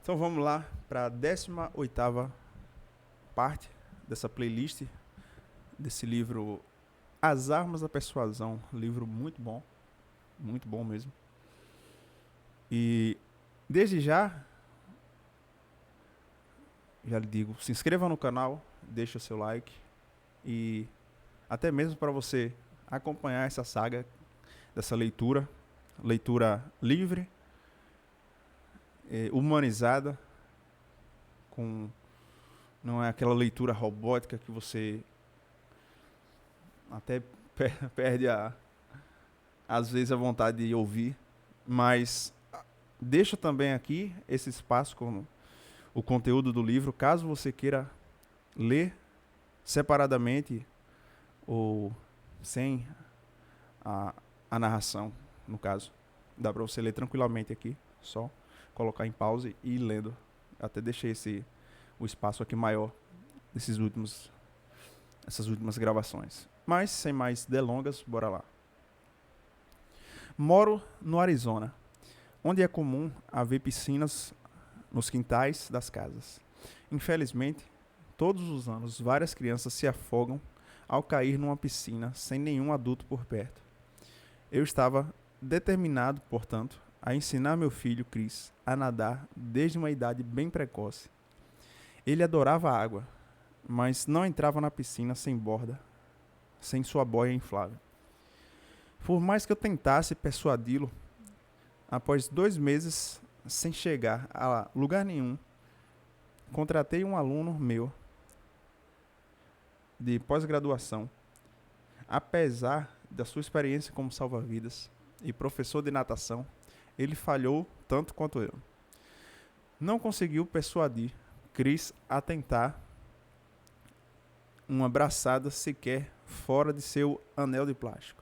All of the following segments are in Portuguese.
Então vamos lá para a 18ª parte dessa playlist, desse livro As Armas da Persuasão. Livro muito bom mesmo. E desde já lhe digo, se inscreva no canal, deixe o seu like e até mesmo para você acompanhar essa saga dessa leitura livre, humanizada, não é aquela leitura robótica que você até perde às vezes a vontade de ouvir, mas deixo também aqui esse espaço com o conteúdo do livro, caso você queira ler separadamente ou sem a narração, no caso. Dá para você ler tranquilamente aqui, só colocar em pause e ir lendo. Até deixei o espaço aqui maior essas últimas gravações. Mas, sem mais delongas, bora lá. Moro no Arizona, onde é comum haver piscinas nos quintais das casas. Infelizmente, todos os anos, várias crianças se afogam ao cair numa piscina sem nenhum adulto por perto. Eu estava determinado, portanto, a ensinar meu filho Chris a nadar desde uma idade bem precoce. Ele adorava a água, mas não entrava na piscina sem borda, sem sua boia inflável. Por mais que eu tentasse persuadi-lo, após 2 meses sem chegar a lugar nenhum, contratei um aluno meu de pós-graduação. Apesar da sua experiência como salva-vidas e professor de natação, ele falhou tanto quanto eu. Não conseguiu persuadir Chris a tentar uma braçada sequer fora de seu anel de plástico.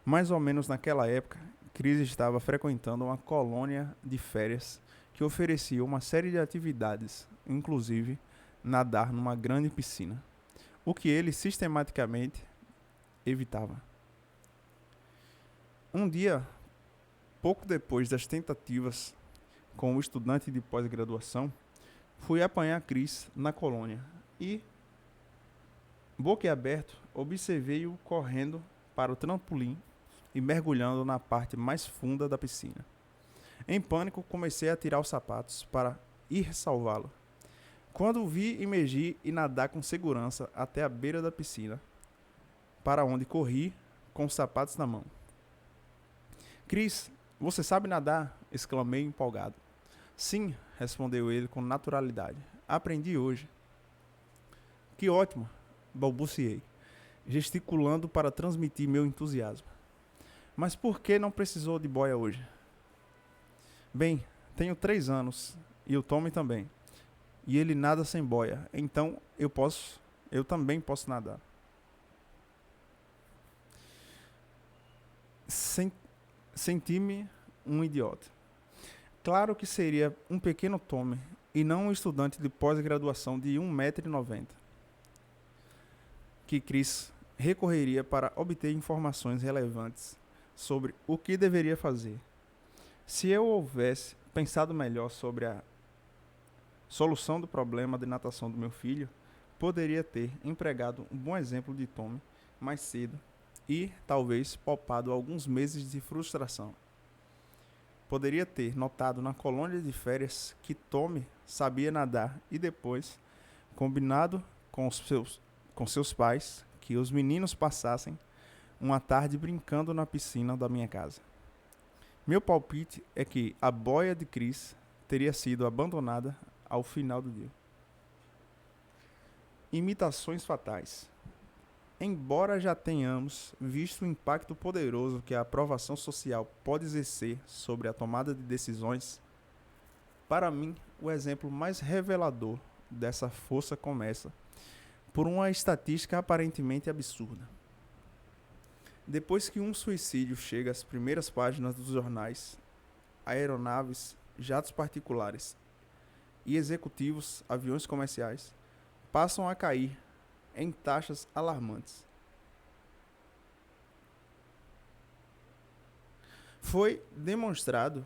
Mais ou menos naquela época, Chris estava frequentando uma colônia de férias que oferecia uma série de atividades, inclusive nadar numa grande piscina, o que ele sistematicamente evitava. Um dia, pouco depois das tentativas com o estudante de pós-graduação, fui apanhar Chris na colônia e, boquiaberto, observei-o correndo para o trampolim e mergulhando na parte mais funda da piscina. Em pânico, comecei a tirar os sapatos para ir salvá-lo. Quando o vi emergir e nadar com segurança até a beira da piscina, para onde corri com os sapatos na mão. Chris, você sabe nadar? Exclamei empolgado. Sim, respondeu ele com naturalidade. Aprendi hoje. Que ótimo, balbuciei, gesticulando para transmitir meu entusiasmo. Mas por que não precisou de boia hoje? Bem, tenho 3 anos e o Tommy também. E ele nada sem boia, então eu também posso nadar. Senti-me um idiota. Claro que seria um pequeno Tommy e não um estudante de pós-graduação de 1,90 m que Chris recorreria para obter informações relevantes sobre o que deveria fazer. Se eu houvesse pensado melhor sobre a solução do problema de natação do meu filho, poderia ter empregado um bom exemplo de Tommy mais cedo e, talvez, poupado alguns meses de frustração. Poderia ter notado na colônia de férias que Tommy sabia nadar e depois, combinado com seus pais, que os meninos passassem uma tarde brincando na piscina da minha casa. Meu palpite é que a boia de Chris teria sido abandonada ao final do dia. Imitações fatais. Embora já tenhamos visto o impacto poderoso que a aprovação social pode exercer sobre a tomada de decisões, para mim, o exemplo mais revelador dessa força começa por uma estatística aparentemente absurda. Depois que um suicídio chega às primeiras páginas dos jornais, aeronaves, jatos particulares e executivos, aviões comerciais, passam a cair em taxas alarmantes. Foi demonstrado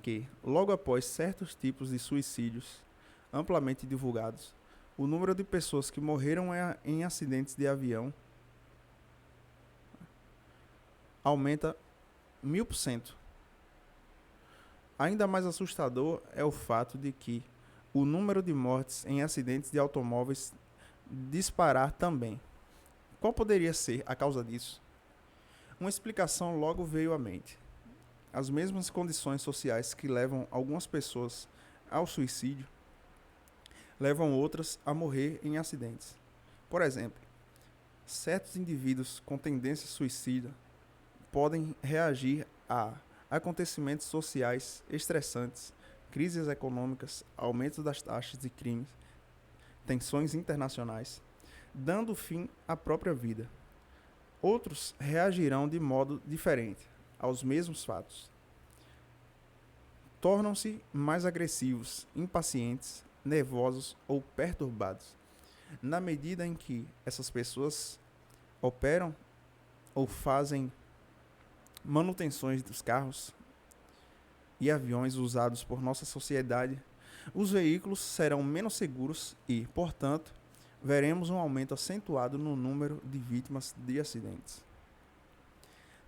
que, logo após certos tipos de suicídios amplamente divulgados, o número de pessoas que morreram em acidentes de avião aumenta 1000%. Ainda mais assustador é o fato de que o número de mortes em acidentes de automóveis disparar também. Qual poderia ser a causa disso? Uma explicação logo veio à mente. As mesmas condições sociais que levam algumas pessoas ao suicídio levam outras a morrer em acidentes. Por exemplo, certos indivíduos com tendência suicida podem reagir a acontecimentos sociais estressantes, crises econômicas, aumento das taxas de crimes, tensões internacionais, dando fim à própria vida. Outros reagirão de modo diferente aos mesmos fatos. Tornam-se mais agressivos, impacientes, nervosos ou perturbados, na medida em que essas pessoas operam ou fazem manutenções dos carros e aviões usados por nossa sociedade. Os veículos serão menos seguros e, portanto, veremos um aumento acentuado no número de vítimas de acidentes.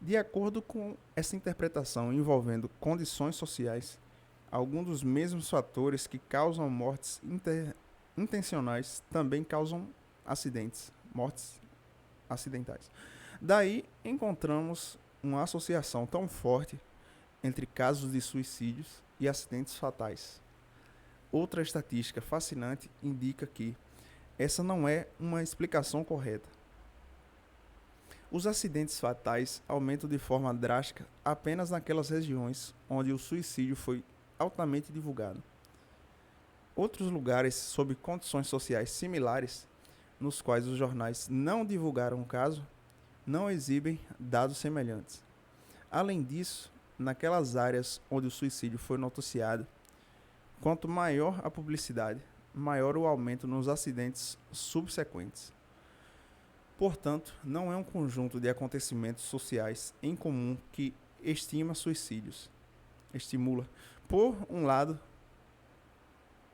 De acordo com essa interpretação envolvendo condições sociais, alguns dos mesmos fatores que causam mortes intencionais também causam mortes acidentais. Daí encontramos uma associação tão forte entre casos de suicídios e acidentes fatais. Outra estatística fascinante indica que essa não é uma explicação correta. Os acidentes fatais aumentam de forma drástica apenas naquelas regiões onde o suicídio foi altamente divulgado. Outros lugares sob condições sociais similares, nos quais os jornais não divulgaram o caso, não exibem dados semelhantes. Além disso, naquelas áreas onde o suicídio foi noticiado, quanto maior a publicidade, maior o aumento nos acidentes subsequentes. Portanto, não é um conjunto de acontecimentos sociais em comum que estimula, por um lado,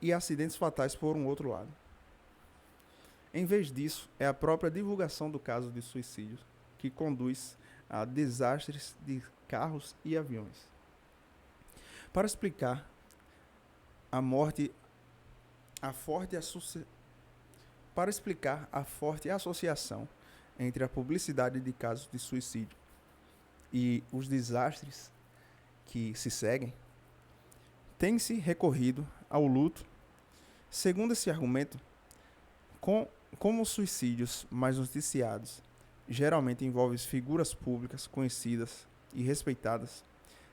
e acidentes fatais por um outro lado. Em vez disso, é a própria divulgação do caso de suicídio que conduz a desastres de carros e aviões. Para explicar a forte associação entre a publicidade de casos de suicídio e os desastres que se seguem, tem-se recorrido ao luto. Segundo esse argumento, como os suicídios mais noticiados geralmente envolvem figuras públicas conhecidas e respeitadas,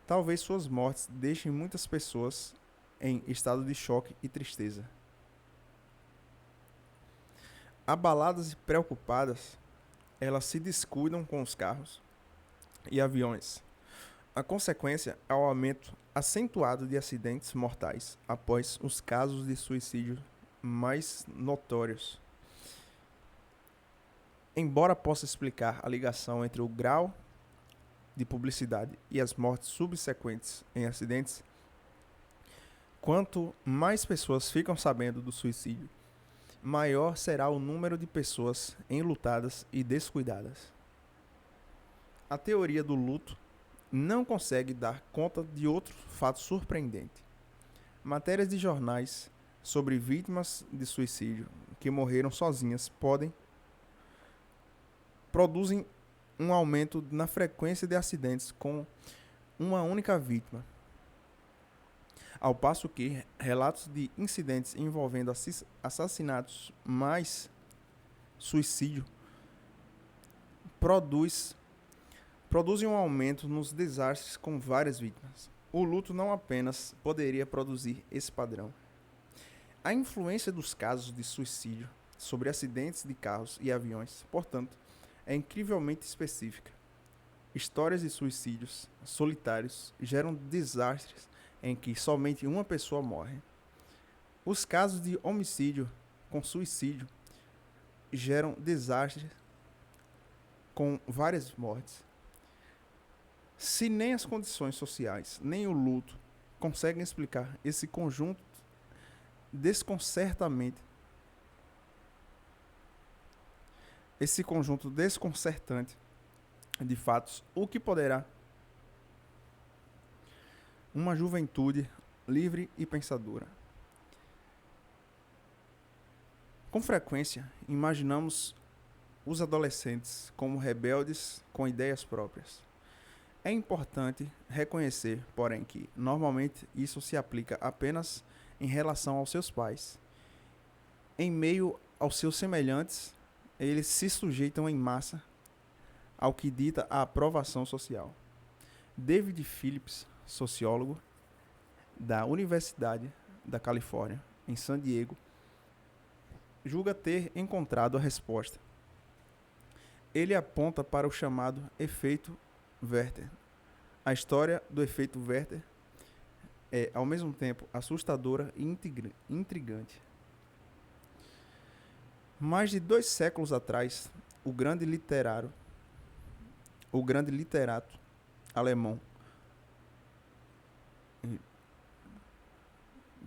talvez suas mortes deixem muitas pessoas em estado de choque e tristeza. Abaladas e preocupadas, elas se descuidam com os carros e aviões. A consequência é o aumento acentuado de acidentes mortais após os casos de suicídio mais notórios. Embora possa explicar a ligação entre o grau de publicidade e as mortes subsequentes em acidentes, quanto mais pessoas ficam sabendo do suicídio, maior será o número de pessoas enlutadas e descuidadas. A teoria do luto não consegue dar conta de outro fato surpreendente. Matérias de jornais sobre vítimas de suicídio que morreram sozinhas produzem um aumento na frequência de acidentes com uma única vítima, ao passo que relatos de incidentes envolvendo assassinatos mais suicídio produzem um aumento nos desastres com várias vítimas. O luto não apenas poderia produzir esse padrão. A influência dos casos de suicídio sobre acidentes de carros e aviões, portanto, é incrivelmente específica. Histórias de suicídios solitários geram desastres em que somente uma pessoa morre. Os casos de homicídio com suicídio geram desastres com várias mortes. Se nem as condições sociais, nem o luto conseguem explicar esse conjunto desconcertante de fatos, o que poderá uma juventude livre e pensadora. Com frequência, imaginamos os adolescentes como rebeldes com ideias próprias. É importante reconhecer, porém, que normalmente isso se aplica apenas em relação aos seus pais. Em meio aos seus semelhantes, eles se sujeitam em massa ao que dita a aprovação social. David Phillips, sociólogo da Universidade da Califórnia, em San Diego, julga ter encontrado a resposta. Ele aponta para o chamado efeito Werther. A história do efeito Werther é, ao mesmo tempo, assustadora e intrigante. Mais de 2 séculos atrás, o grande literato alemão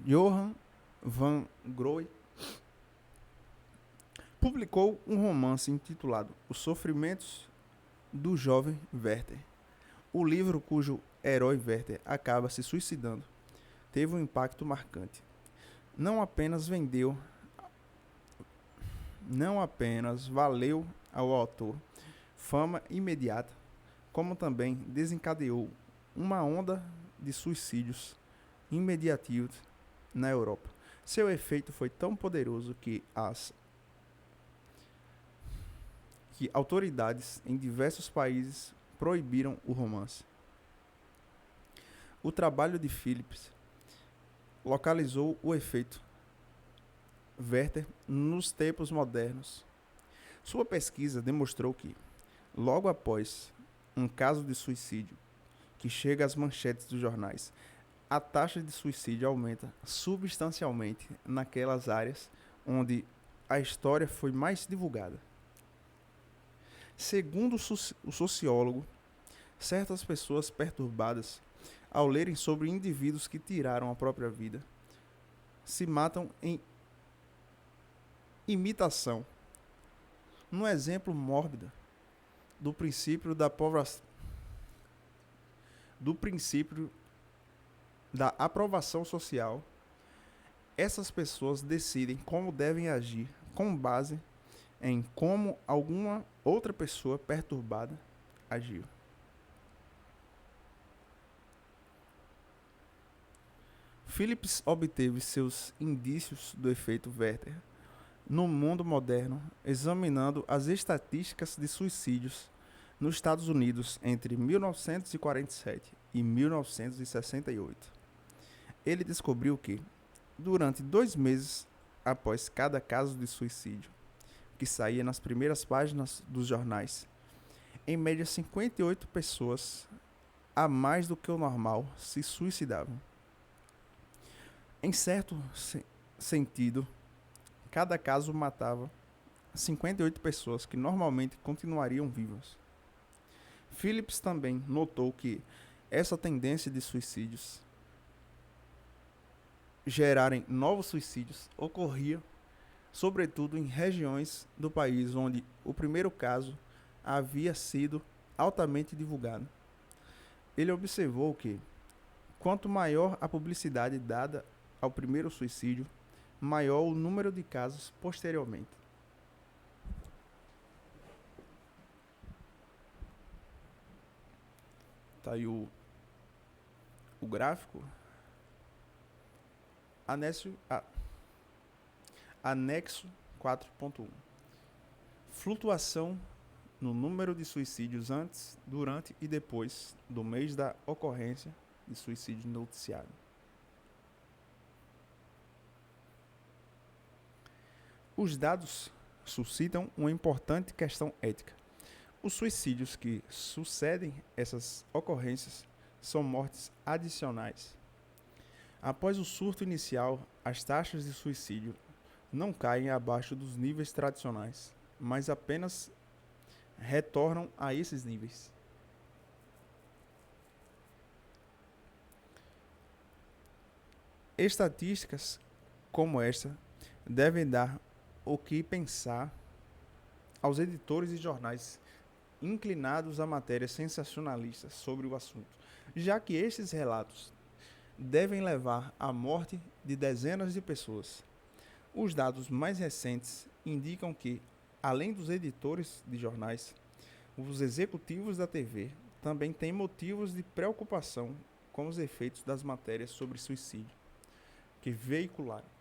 Johann van Grohe publicou um romance intitulado Os Sofrimentos do Jovem Werther. O livro, cujo herói Werther acaba se suicidando, teve um impacto marcante. Não apenas valeu ao autor fama imediata, como também desencadeou uma onda de suicídios imediatos na Europa. Seu efeito foi tão poderoso que autoridades em diversos países proibiram o romance. O trabalho de Phillips localizou o efeito Werther nos tempos modernos. Sua pesquisa demonstrou que, logo após um caso de suicídio que chega às manchetes dos jornais, a taxa de suicídio aumenta substancialmente naquelas áreas onde a história foi mais divulgada. Segundo o sociólogo, certas pessoas perturbadas, ao lerem sobre indivíduos que tiraram a própria vida, se matam em imitação. Um exemplo mórbido do princípio da aprovação social, essas pessoas decidem como devem agir com base em como alguma outra pessoa perturbada agiu. Phillips obteve seus indícios do efeito Werther no mundo moderno, examinando as estatísticas de suicídios nos Estados Unidos entre 1947 e 1968. Ele descobriu que, durante 2 meses após cada caso de suicídio, que saía nas primeiras páginas dos jornais, em média 58 pessoas, a mais do que o normal, se suicidavam. Em certo sentido, cada caso matava 58 pessoas que normalmente continuariam vivas. Phillips também notou que essa tendência de suicídios gerarem novos suicídios ocorria sobretudo em regiões do país onde o primeiro caso havia sido altamente divulgado. Ele observou que, quanto maior a publicidade dada ao primeiro suicídio, maior o número de casos posteriormente. Tá aí o gráfico. Anexo 4.1. Flutuação no número de suicídios antes, durante e depois do mês da ocorrência de suicídio noticiado. Os dados suscitam uma importante questão ética. Os suicídios que sucedem essas ocorrências são mortes adicionais. Após o surto inicial, as taxas de suicídio não caem abaixo dos níveis tradicionais, mas apenas retornam a esses níveis. Estatísticas como esta devem dar o que pensar aos editores de jornais inclinados a matérias sensacionalistas sobre o assunto, já que estes relatos devem levar à morte de dezenas de pessoas. Os dados mais recentes indicam que, além dos editores de jornais, os executivos da TV também têm motivos de preocupação com os efeitos das matérias sobre suicídio que veicularam.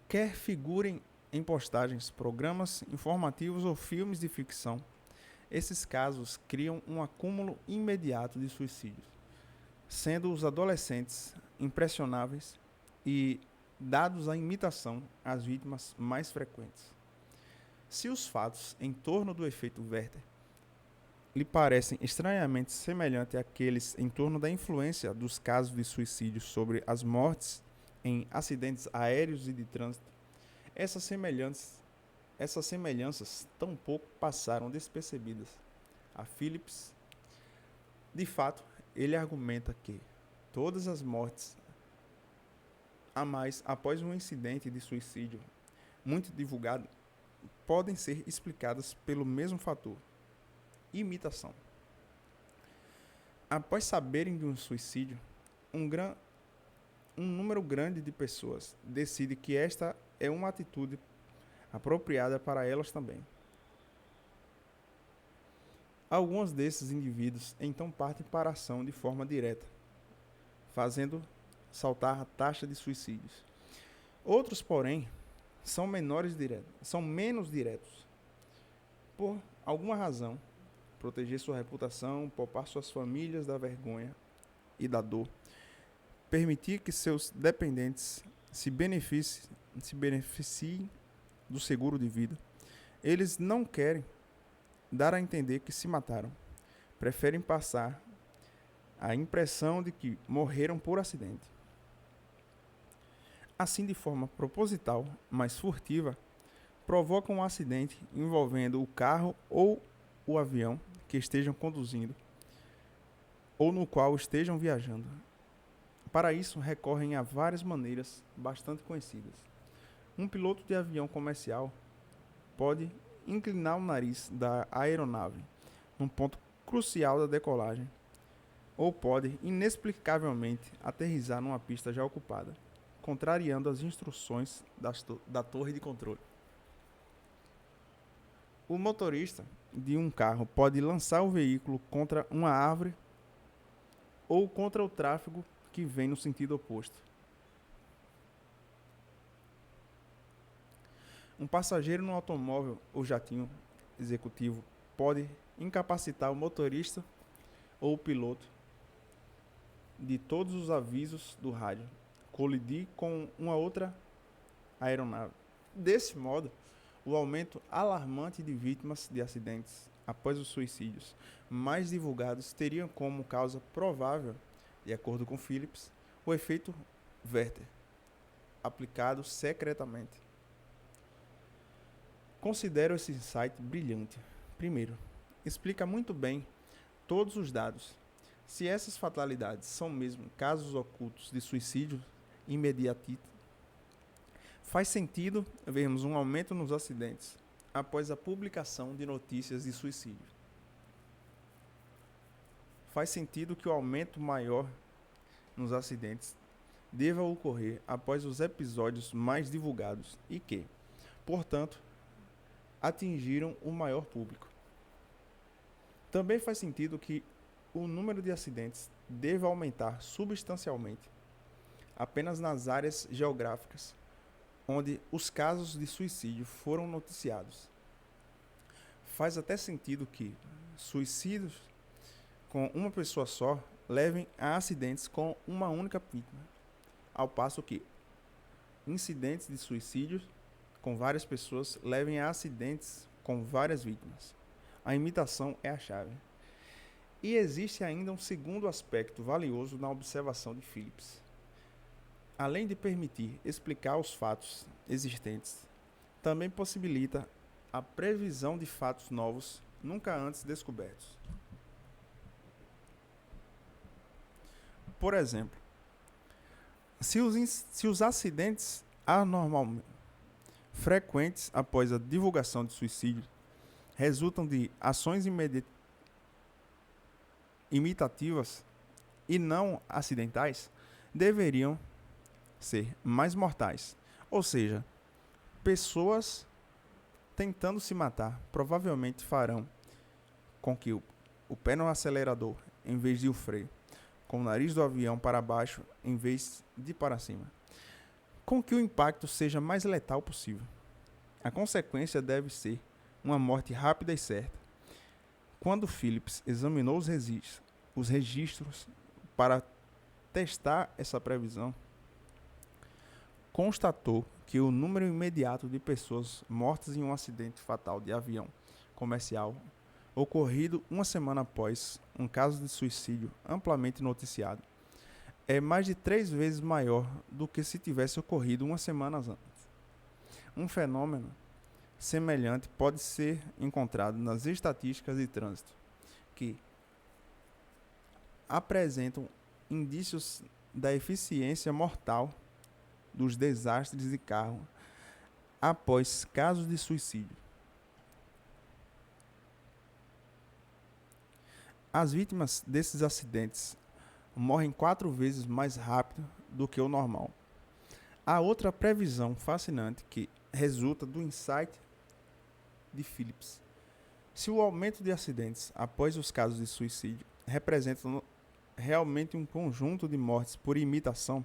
Quer figurem em postagens, programas informativos ou filmes de ficção, esses casos criam um acúmulo imediato de suicídios, sendo os adolescentes impressionáveis e dados à imitação as vítimas mais frequentes. Se os fatos em torno do efeito Werther lhe parecem estranhamente semelhantes àqueles em torno da influência dos casos de suicídio sobre as mortes em acidentes aéreos e de trânsito, essas semelhanças tampouco passaram despercebidas a Phillips. De fato, ele argumenta que todas as mortes a mais após um incidente de suicídio muito divulgado podem ser explicadas pelo mesmo fator: imitação. Após saberem de um suicídio, um número grande de pessoas decide que esta é uma atitude apropriada para elas também. Alguns desses indivíduos então partem para a ação de forma direta, fazendo saltar a taxa de suicídios. Outros, porém, são menos diretos. Por alguma razão, proteger sua reputação, poupar suas famílias da vergonha e da dor, permitir que seus dependentes se beneficiem do seguro de vida. Eles não querem dar a entender que se mataram. Preferem passar a impressão de que morreram por acidente. Assim, de forma proposital, mas furtiva, provocam um acidente envolvendo o carro ou o avião que estejam conduzindo ou no qual estejam viajando. Para isso, recorrem a várias maneiras bastante conhecidas. Um piloto de avião comercial pode inclinar o nariz da aeronave num ponto crucial da decolagem, ou pode inexplicavelmente aterrissar numa pista já ocupada, contrariando as instruções da torre de controle. O motorista de um carro pode lançar o veículo contra uma árvore ou contra o tráfego que vem no sentido oposto. Um passageiro no automóvel ou jatinho executivo pode incapacitar o motorista ou o piloto de todos os avisos do rádio, colidir com uma outra aeronave. Desse modo, o aumento alarmante de vítimas de acidentes após os suicídios mais divulgados teriam como causa provável, de acordo com Phillips, o efeito Werther, aplicado secretamente. Considero esse insight brilhante. Primeiro, explica muito bem todos os dados. Se essas fatalidades são mesmo casos ocultos de suicídio imediatito, faz sentido vermos um aumento nos acidentes após a publicação de notícias de suicídio. Faz sentido que o aumento maior nos acidentes deva ocorrer após os episódios mais divulgados e que, portanto, atingiram o maior público. Também faz sentido que o número de acidentes deva aumentar substancialmente apenas nas áreas geográficas onde os casos de suicídio foram noticiados. Faz até sentido que suicídios com uma pessoa só levem a acidentes com uma única vítima, ao passo que incidentes de suicídio com várias pessoas levem a acidentes com várias vítimas. A imitação é a chave. E existe ainda um segundo aspecto valioso na observação de Phillips. Além de permitir explicar os fatos existentes, também possibilita a previsão de fatos novos nunca antes descobertos. Por exemplo, se os acidentes anormalmente frequentes após a divulgação de suicídio resultam de ações imitativas e não acidentais, deveriam ser mais mortais. Ou seja, pessoas tentando se matar provavelmente farão com que o pé no acelerador em vez de o freio, com o nariz do avião para baixo em vez de para cima, com que o impacto seja mais letal possível. A consequência deve ser uma morte rápida e certa. Quando Phillips examinou os registros para testar essa previsão, constatou que o número imediato de pessoas mortas em um acidente fatal de avião comercial ocorrido uma semana após um caso de suicídio amplamente noticiado é mais de 3 vezes maior do que se tivesse ocorrido uma semana antes. Um fenômeno semelhante pode ser encontrado nas estatísticas de trânsito, que apresentam indícios da eficiência mortal dos desastres de carro após casos de suicídio. As vítimas desses acidentes morrem 4 vezes mais rápido do que o normal. Há outra previsão fascinante que resulta do insight de Phillips. Se o aumento de acidentes após os casos de suicídio representam realmente um conjunto de mortes por imitação,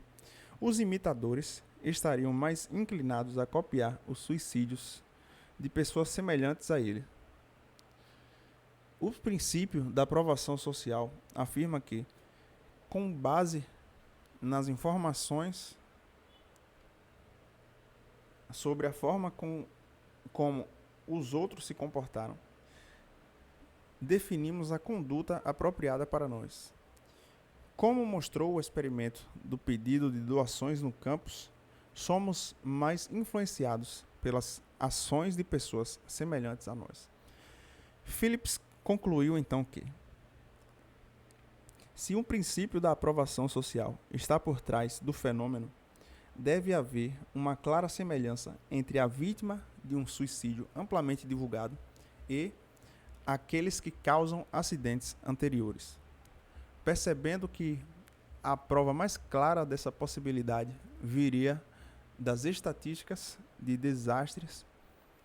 os imitadores estariam mais inclinados a copiar os suicídios de pessoas semelhantes a ele. O princípio da aprovação social afirma que, com base nas informações sobre a forma como os outros se comportaram, definimos a conduta apropriada para nós. Como mostrou o experimento do pedido de doações no campus, somos mais influenciados pelas ações de pessoas semelhantes a nós. Phillips concluiu então que, se um princípio da aprovação social está por trás do fenômeno, deve haver uma clara semelhança entre a vítima de um suicídio amplamente divulgado e aqueles que causam acidentes anteriores. Percebendo que a prova mais clara dessa possibilidade viria das estatísticas de desastres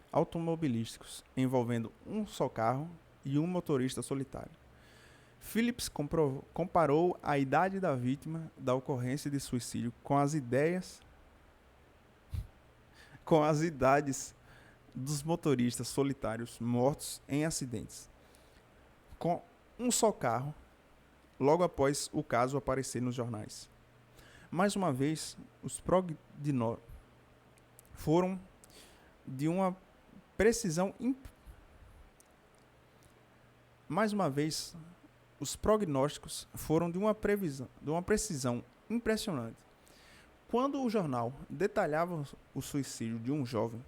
automobilísticos envolvendo um só carro e um motorista solitário. Phillips comparou a idade da vítima da ocorrência de suicídio com as idades dos motoristas solitários mortos em acidentes com um só carro logo após o caso aparecer nos jornais. Mais uma vez, os prognósticos foram de uma precisão impressionante. Quando o jornal detalhava o suicídio de um jovem,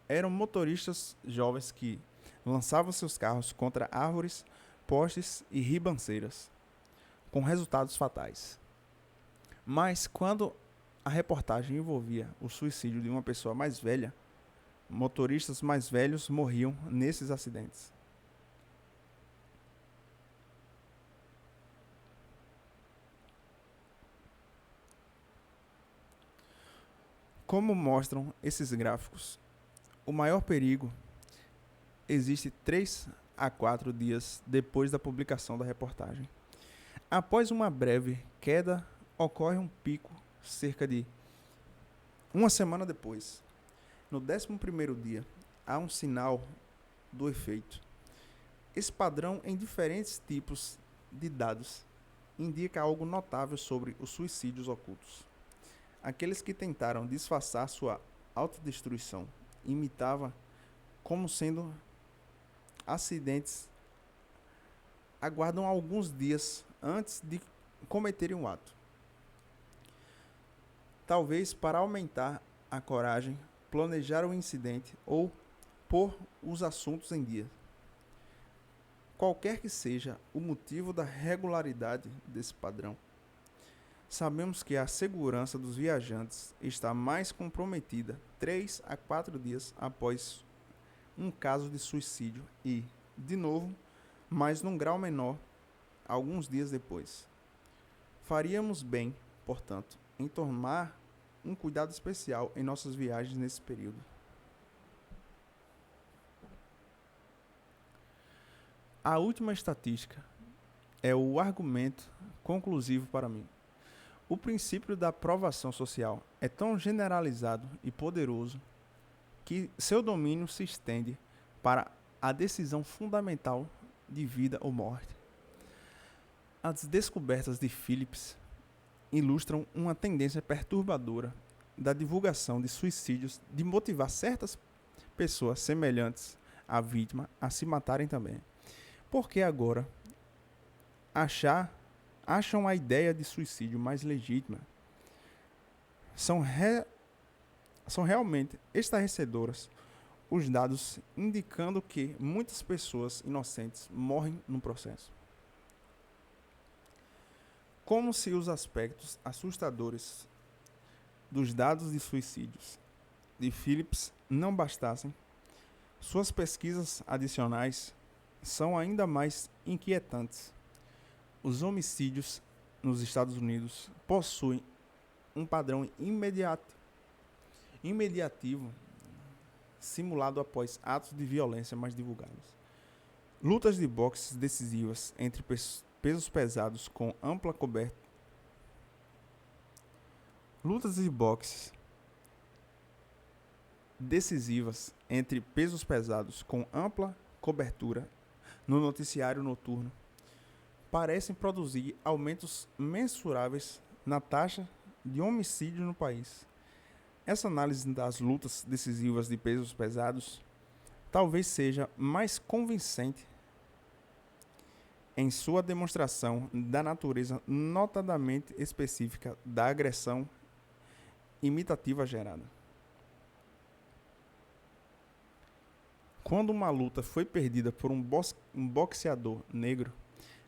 eram motoristas jovens que lançavam seus carros contra árvores, postes e ribanceiras, com resultados fatais. Mas quando a reportagem envolvia o suicídio de uma pessoa mais velha, motoristas mais velhos morriam nesses acidentes. Como mostram esses gráficos, o maior perigo existe 3 a 4 dias depois da publicação da reportagem. Após uma breve queda, ocorre um pico cerca de uma semana depois. No 11º dia, há um sinal do efeito. Esse padrão em diferentes tipos de dados indica algo notável sobre os suicídios ocultos. Aqueles que tentaram disfarçar sua autodestruição imitavam como sendo acidentes, aguardam alguns dias antes de cometerem um ato. Talvez para aumentar a coragem, planejar o incidente ou pôr os assuntos em dia. Qualquer que seja o motivo da regularidade desse padrão, Sabemos que a segurança dos viajantes está mais comprometida 3 a 4 dias após um caso de suicídio e, de novo, mas num grau menor, alguns dias depois. Faríamos bem, portanto, em tomar um cuidado especial em nossas viagens nesse período. A última estatística é o argumento conclusivo para mim. O princípio da aprovação social é tão generalizado e poderoso que seu domínio se estende para a decisão fundamental de vida ou morte. As descobertas de Phillips ilustram uma tendência perturbadora da divulgação de suicídios de motivar certas pessoas semelhantes à vítima a se matarem também. Porque agora acham a ideia de suicídio mais legítima. São realmente estarrecedoras os dados indicando que muitas pessoas inocentes morrem no processo. Como se os aspectos assustadores dos dados de suicídios de Phillips não bastassem, suas pesquisas adicionais são ainda mais inquietantes. Os homicídios nos Estados Unidos possuem um padrão imediativo simulado após atos de violência mais divulgados. Lutas de boxe decisivas entre pesos pesados com ampla cobertura. Lutas de boxe decisivas entre pesos pesados com ampla cobertura no noticiário noturno parecem produzir aumentos mensuráveis na taxa de homicídio no país. Essa análise das lutas decisivas de pesos pesados talvez seja mais convincente em sua demonstração da natureza notadamente específica da agressão imitativa gerada. Quando uma luta foi perdida por um boxeador negro,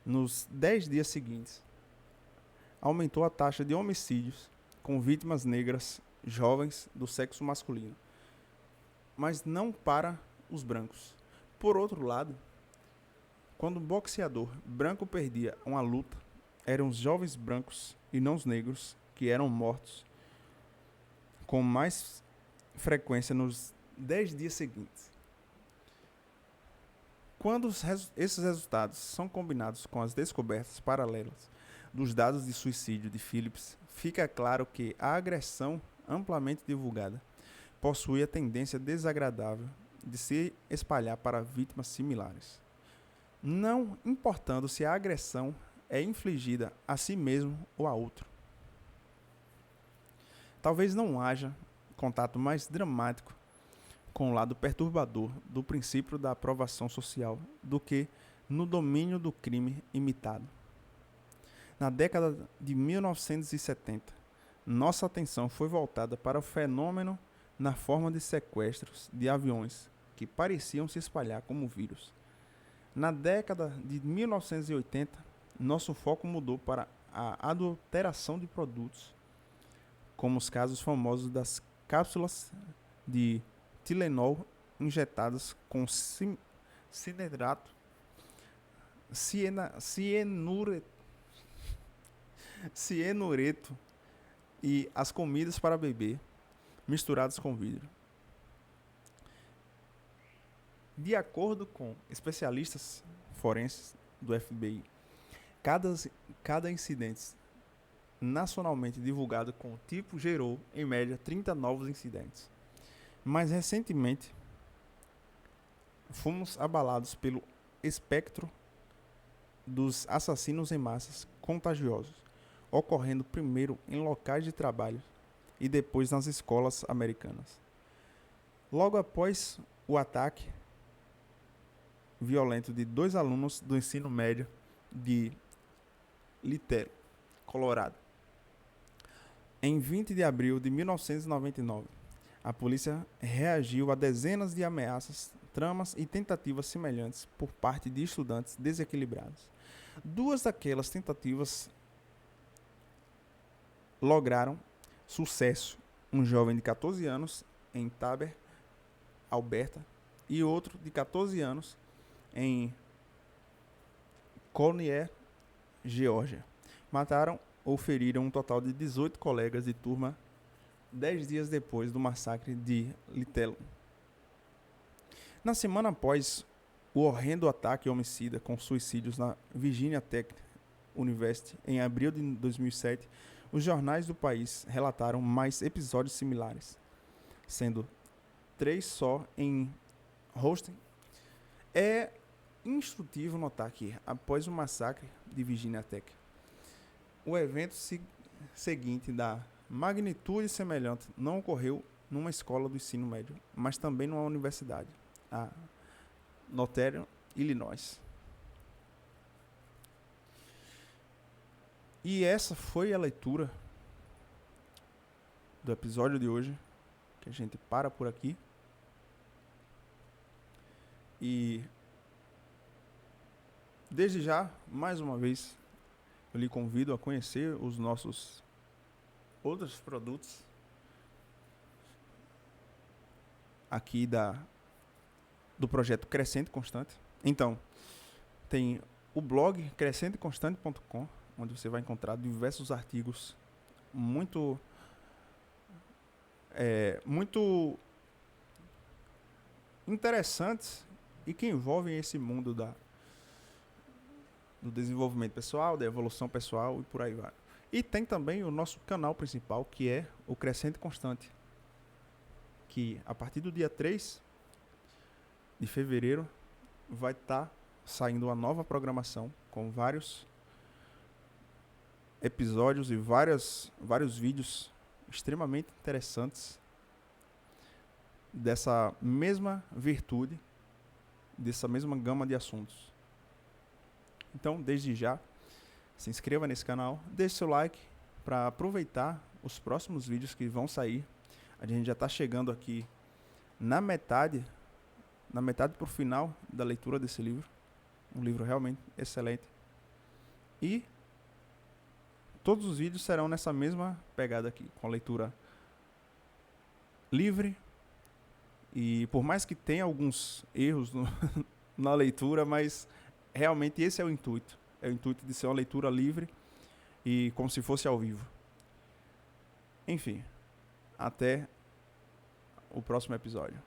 nos 10 dias seguintes, aumentou a taxa de homicídios com vítimas negras jovens do sexo masculino, mas não para os brancos. Por outro lado, quando um boxeador branco perdia uma luta, eram os jovens brancos e não os negros que eram mortos com mais frequência nos 10 dias seguintes. Quando esses resultados são combinados com as descobertas paralelas dos dados de suicídio de Phillips, fica claro que a agressão amplamente divulgada possui a tendência desagradável de se espalhar para vítimas similares, não importando se a agressão é infligida a si mesmo ou a outro. Talvez não haja contato mais dramático com o lado perturbador do princípio da aprovação social do que no domínio do crime imitado. Na década de 1970, nossa atenção foi voltada para o fenômeno na forma de sequestros de aviões que pareciam se espalhar como vírus. Na década de 1980, nosso foco mudou para a adulteração de produtos, como os casos famosos das cápsulas de Tilenol injetadas com cianureto e as comidas para bebê misturadas com vidro. De acordo com especialistas forenses do FBI, cada incidente nacionalmente divulgado com o tipo gerou, em média, 30 novos incidentes. Mais recentemente, fomos abalados pelo espectro dos assassinos em massas contagiosos, ocorrendo primeiro em locais de trabalho e depois nas escolas americanas. Logo após o ataque violento de 2 alunos do ensino médio de Litero, Colorado, em 20 de abril de 1999, a polícia reagiu a dezenas de ameaças, tramas e tentativas semelhantes por parte de estudantes desequilibrados. 2 daquelas tentativas lograram sucesso. Um jovem de 14 anos em Taber, Alberta, e outro de 14 anos em Collier, Geórgia. Mataram ou feriram um total de 18 colegas de turma 10 dias depois do massacre de Little. Na semana após o horrendo ataque homicida com suicídios na Virginia Tech University, em abril de 2007, os jornais do país relataram mais episódios similares, sendo 3 só em Houston. É instrutivo notar que, após o massacre de Virginia Tech, o evento seguinte da magnitude semelhante não ocorreu numa escola do ensino médio, mas também numa universidade, a Northern Illinois. E essa foi a leitura do episódio de hoje, que a gente para por aqui. E desde já, mais uma vez, eu lhe convido a conhecer os nossos outros produtos aqui do projeto Crescente Constante. Então, tem o blog crescenteconstante.com, onde você vai encontrar diversos artigos muito interessantes e que envolvem esse mundo do desenvolvimento pessoal, da evolução pessoal e por aí vai. E tem também o nosso canal principal, que é o Crescente Constante, que a partir do dia 3 de fevereiro vai estar saindo uma nova programação com vários episódios e vários vídeos extremamente interessantes dessa mesma virtude, dessa mesma gama de assuntos. Então, desde já, se inscreva nesse canal, deixe seu like para aproveitar os próximos vídeos que vão sair. A gente já está chegando aqui na metade para o final da leitura desse livro. Um livro realmente excelente. E todos os vídeos serão nessa mesma pegada aqui, com a leitura livre. E por mais que tenha alguns erros na leitura, mas realmente esse é o intuito. É o intuito de ser uma leitura livre e como se fosse ao vivo. Enfim, até o próximo episódio.